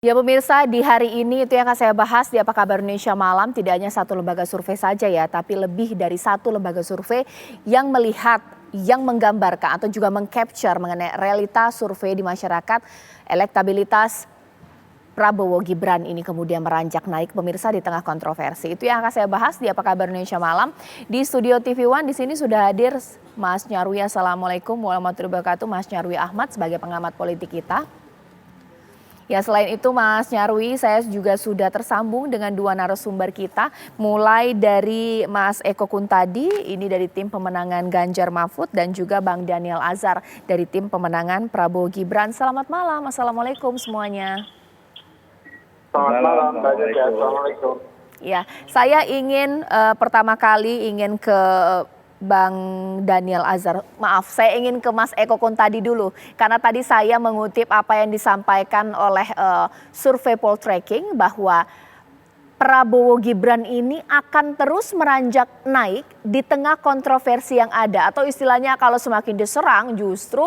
Ya pemirsa, di hari ini itu yang akan saya bahas di Apa Kabar Indonesia Malam, tidak hanya satu lembaga survei saja ya, tapi lebih dari satu lembaga survei yang melihat, yang menggambarkan atau juga mengcapture mengenai realitas survei di masyarakat, elektabilitas Prabowo Gibran ini kemudian meranjak naik pemirsa di tengah kontroversi. Itu yang akan saya bahas di Apa Kabar Indonesia Malam. Di studio TV One di sini sudah hadir Mas Nyarwi. Assalamualaikum warahmatullahi wabarakatuh. Mas Nyarwi Ahmad sebagai pengamat politik kita. Ya selain itu Mas Nyarwi, saya juga sudah tersambung dengan dua narasumber kita. Mulai dari Mas Eko Kuntadi, ini dari tim pemenangan Ganjar Mahfud, dan juga Bang Daniel Azhar dari tim pemenangan Prabowo Gibran. Selamat malam, Assalamualaikum semuanya. Selamat malam, Mbak Jaja. Assalamualaikum. Ya, saya ingin pertama kali ingin ke Bang Daniel Azhar, maaf saya ingin ke Mas Eko Kuntadi dulu. Karena tadi saya mengutip apa yang disampaikan oleh survei Poltreking bahwa Prabowo Gibran ini akan terus meranjak naik di tengah kontroversi yang ada. Atau istilahnya kalau semakin diserang justru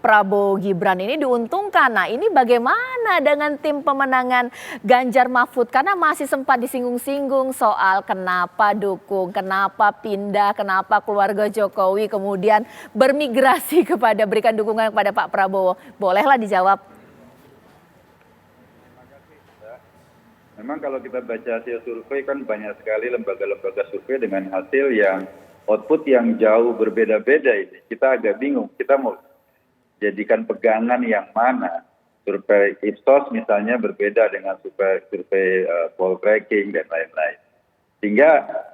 Prabowo Gibran ini diuntungkan. Nah ini bagaimana dengan tim pemenangan Ganjar Mahfud? Karena masih sempat disinggung-singgung soal kenapa dukung, kenapa pindah, kenapa keluarga Jokowi kemudian bermigrasi kepada berikan dukungan kepada Pak Prabowo. Bolehlah dijawab. Memang kalau kita baca hasil survei kan banyak sekali lembaga-lembaga survei dengan hasil yang output yang jauh berbeda-beda ini. Kita agak bingung, kita mau jadikan pegangan yang mana. Survei Ipsos misalnya berbeda dengan survei Poltreking dan lain-lain. Sehingga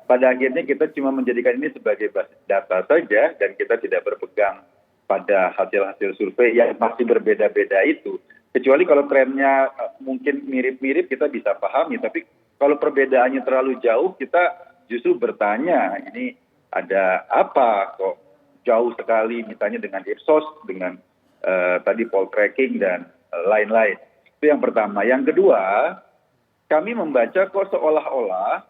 pada akhirnya kita cuma menjadikan ini sebagai basis data saja dan kita tidak berpegang pada hasil-hasil survei yang masih berbeda-beda itu. Kecuali kalau trennya mungkin mirip-mirip kita bisa pahami, tapi kalau perbedaannya terlalu jauh kita justru bertanya ini ada apa kok jauh sekali misalnya dengan Ipsos, dengan tadi Poltreking dan lain-lain. Itu yang pertama. Yang kedua, kami membaca kok seolah-olah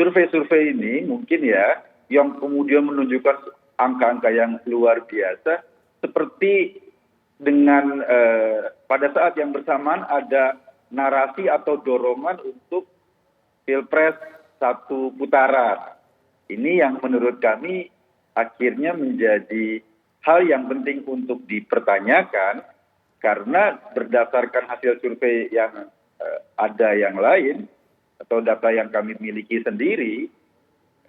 survei-survei ini mungkin ya yang kemudian menunjukkan angka-angka yang luar biasa seperti dengan pada saat yang bersamaan ada narasi atau dorongan untuk pilpres satu putaran. Ini yang menurut kami akhirnya menjadi hal yang penting untuk dipertanyakan karena berdasarkan hasil survei yang ada yang lain atau data yang kami miliki sendiri,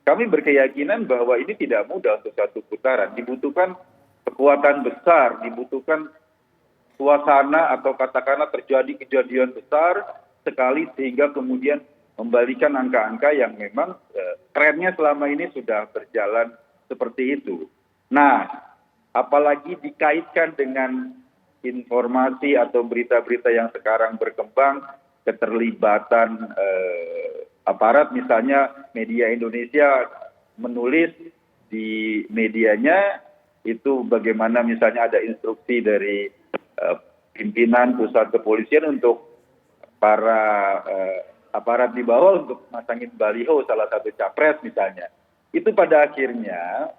kami berkeyakinan bahwa ini tidak mudah untuk satu putaran. Dibutuhkan kekuatan besar, dibutuhkan suasana atau katakanlah terjadi kejadian besar sekali sehingga kemudian membalikan angka-angka yang memang trennya selama ini sudah berjalan seperti itu. Nah, apalagi dikaitkan dengan informasi atau berita-berita yang sekarang berkembang, keterlibatan aparat misalnya media Indonesia menulis di medianya itu bagaimana misalnya ada instruksi dari pimpinan pusat kepolisian untuk para aparat di bawah untuk masangin baliho salah satu capres misalnya. Itu pada akhirnya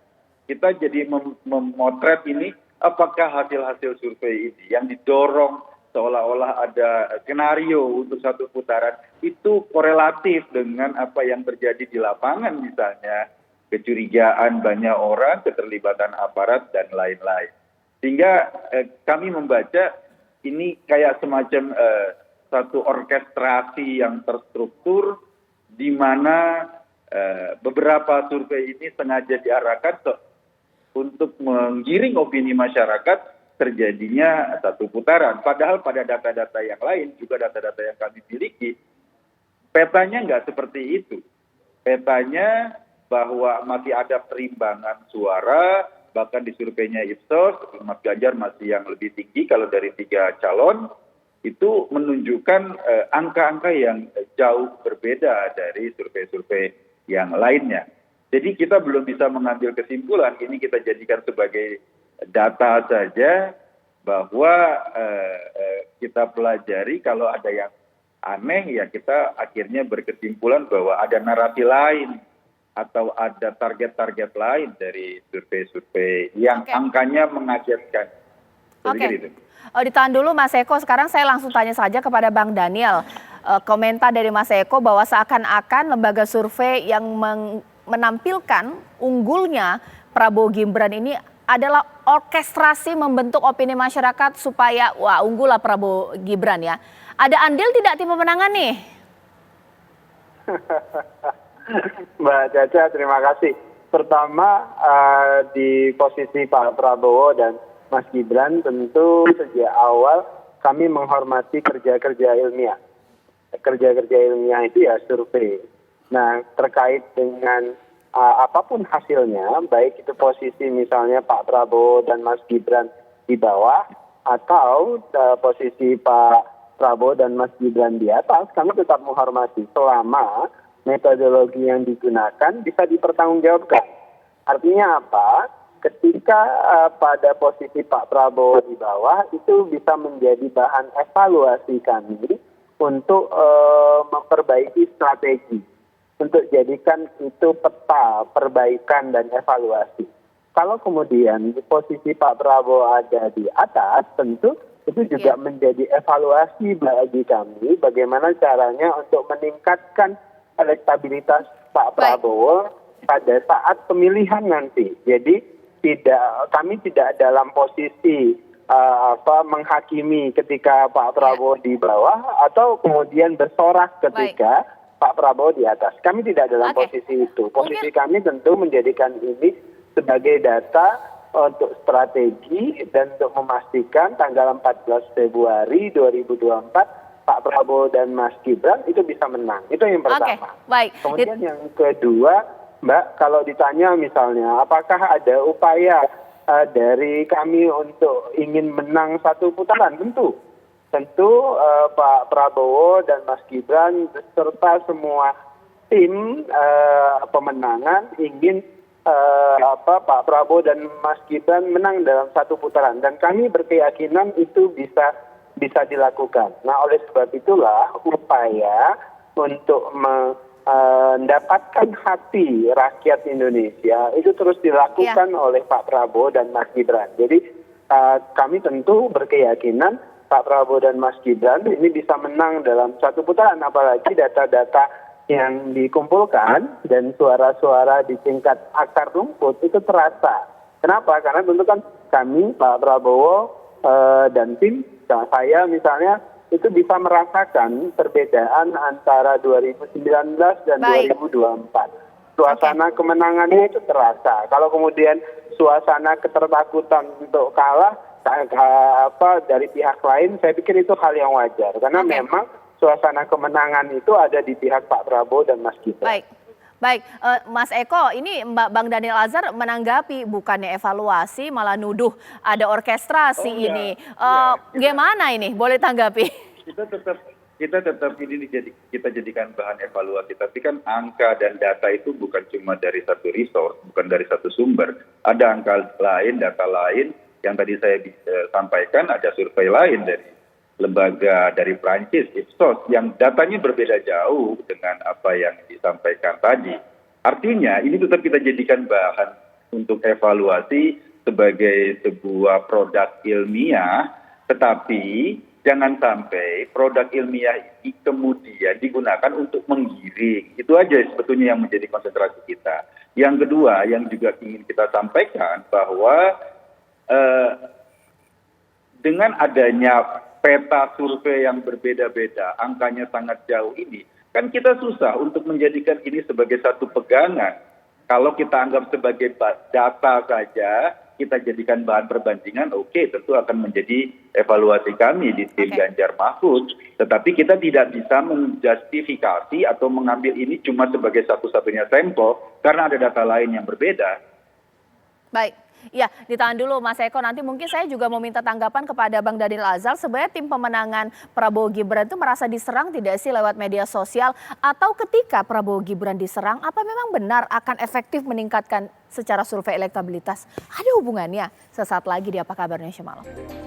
kita jadi memotret ini apakah hasil-hasil survei ini yang didorong seolah-olah ada skenario untuk satu putaran itu korelatif dengan apa yang terjadi di lapangan misalnya kecurigaan banyak orang, keterlibatan aparat dan lain-lain. Sehingga kami membaca ini kayak semacam satu orkestrasi yang terstruktur di mana beberapa survei ini sengaja diarahkan untuk menggiring opini masyarakat terjadinya satu putaran. Padahal pada data-data yang lain, juga data-data yang kami miliki, petanya nggak seperti itu. Petanya bahwa masih ada perimbangan suara, bahkan di surveinya Ipsos, Mas Ganjar masih yang lebih tinggi kalau dari 3 calon, itu menunjukkan angka-angka yang jauh berbeda dari survei-survei yang lainnya. Jadi kita belum bisa mengambil kesimpulan, ini kita jadikan sebagai data saja, bahwa kita pelajari kalau ada yang aneh ya kita akhirnya berkesimpulan bahwa ada narasi lain atau ada target-target lain dari survei-survei yang angkanya mengagetkan. Saya Oke. pikir itu. Ditahan dulu Mas Eko, sekarang saya langsung tanya saja kepada Bang Daniel. Komentar dari Mas Eko bahwa seakan-akan lembaga survei yang menampilkan unggulnya Prabowo Gibran ini adalah orkestrasi membentuk opini masyarakat supaya wah unggul lah Prabowo Gibran ya. Ada andil tidak tim pemenangan nih? Mbak Caca, terima kasih. Pertama, di posisi Pak Prabowo dan Mas Gibran, tentu sejak awal kami menghormati kerja-kerja ilmiah. Kerja-kerja ilmiah itu ya survei. Nah, terkait dengan apapun hasilnya, baik itu posisi misalnya Pak Prabowo dan Mas Gibran di bawah, atau posisi Pak Prabowo dan Mas Gibran di atas, kami tetap menghormati selama metodologi yang digunakan bisa dipertanggungjawabkan. Artinya apa? Ketika pada posisi Pak Prabowo di bawah, itu bisa menjadi bahan evaluasi kami untuk memperbaiki strategi, untuk jadikan itu peta perbaikan dan evaluasi. Kalau kemudian di posisi Pak Prabowo ada di atas, tentu itu juga menjadi evaluasi bagi kami bagaimana caranya untuk meningkatkan elektabilitas Pak Prabowo pada saat pemilihan nanti. Jadi kami tidak dalam posisi menghakimi ketika Pak Prabowo di bawah atau kemudian bersorak ketika Pak Prabowo di atas. Kami tidak dalam posisi itu. Posisi kami tentu menjadikan ini sebagai data untuk strategi dan untuk memastikan tanggal 14 Februari 2024 Pak Prabowo dan Mas Gibran itu bisa menang. Itu yang pertama. Baik. Kemudian yang kedua, Mbak, kalau ditanya misalnya apakah ada upaya dari kami untuk ingin menang satu putaran? Tentu Pak Prabowo dan Mas Gibran beserta semua tim pemenangan ingin Pak Prabowo dan Mas Gibran menang dalam satu putaran, dan kami berkeyakinan itu bisa dilakukan. Nah, oleh sebab itulah upaya untuk mendapatkan hati rakyat Indonesia itu terus dilakukan oleh Pak Prabowo dan Mas Gibran. Jadi kami tentu berkeyakinan Pak Prabowo dan Mas Gibran ini bisa menang dalam satu putaran, apalagi data-data yang dikumpulkan dan suara-suara di tingkat akar rumput itu terasa. Kenapa? Karena tentu kan kami, Pak Prabowo dan tim, saya misalnya, itu bisa merasakan perbedaan antara 2019 dan 2024. Suasana kemenangannya itu terasa. Kalau kemudian suasana ketertakutan untuk kalah dari pihak lain, saya pikir itu hal yang wajar. Karena memang suasana kemenangan itu ada di pihak Pak Prabowo dan Mas Gibran. Baik, Mas Eko, ini Bang Daniel Azhar menanggapi bukannya evaluasi malah nuduh ada orkestrasi ini. Gimana ini? Boleh tanggapi? Kita tetap ini kita jadikan bahan evaluasi. Tapi kan angka dan data itu bukan cuma dari satu resource, bukan dari satu sumber. Ada angka lain, data lain yang tadi saya sampaikan. Ada survei lain dari lembaga dari Prancis, Ipsos, yang datanya berbeda jauh dengan apa yang disampaikan tadi. Artinya ini tetap kita jadikan bahan untuk evaluasi sebagai sebuah produk ilmiah, tetapi jangan sampai produk ilmiah ini kemudian digunakan untuk menggiring. Itu aja sebetulnya yang menjadi konsentrasi kita. Yang kedua yang juga ingin kita sampaikan bahwa dengan adanya peta survei yang berbeda-beda, angkanya sangat jauh ini, kan kita susah untuk menjadikan ini sebagai satu pegangan. Kalau kita anggap sebagai data saja, kita jadikan bahan perbandingan, oke, tentu akan menjadi evaluasi kami di tim Ganjar Mahfud. Tetapi kita tidak bisa menjustifikasi atau mengambil ini cuma sebagai satu-satunya sampel, karena ada data lain yang berbeda. Baik. Ya, ditahan dulu Mas Eko. Nanti mungkin saya juga mau minta tanggapan kepada Bang Daniel Azhar. Sebenarnya tim pemenangan Prabowo Gibran itu merasa diserang tidak sih lewat media sosial? Atau ketika Prabowo Gibran diserang, apa memang benar akan efektif meningkatkan secara survei elektabilitas? Ada hubungannya? Sesaat lagi di Apa Kabar Indonesia Malam.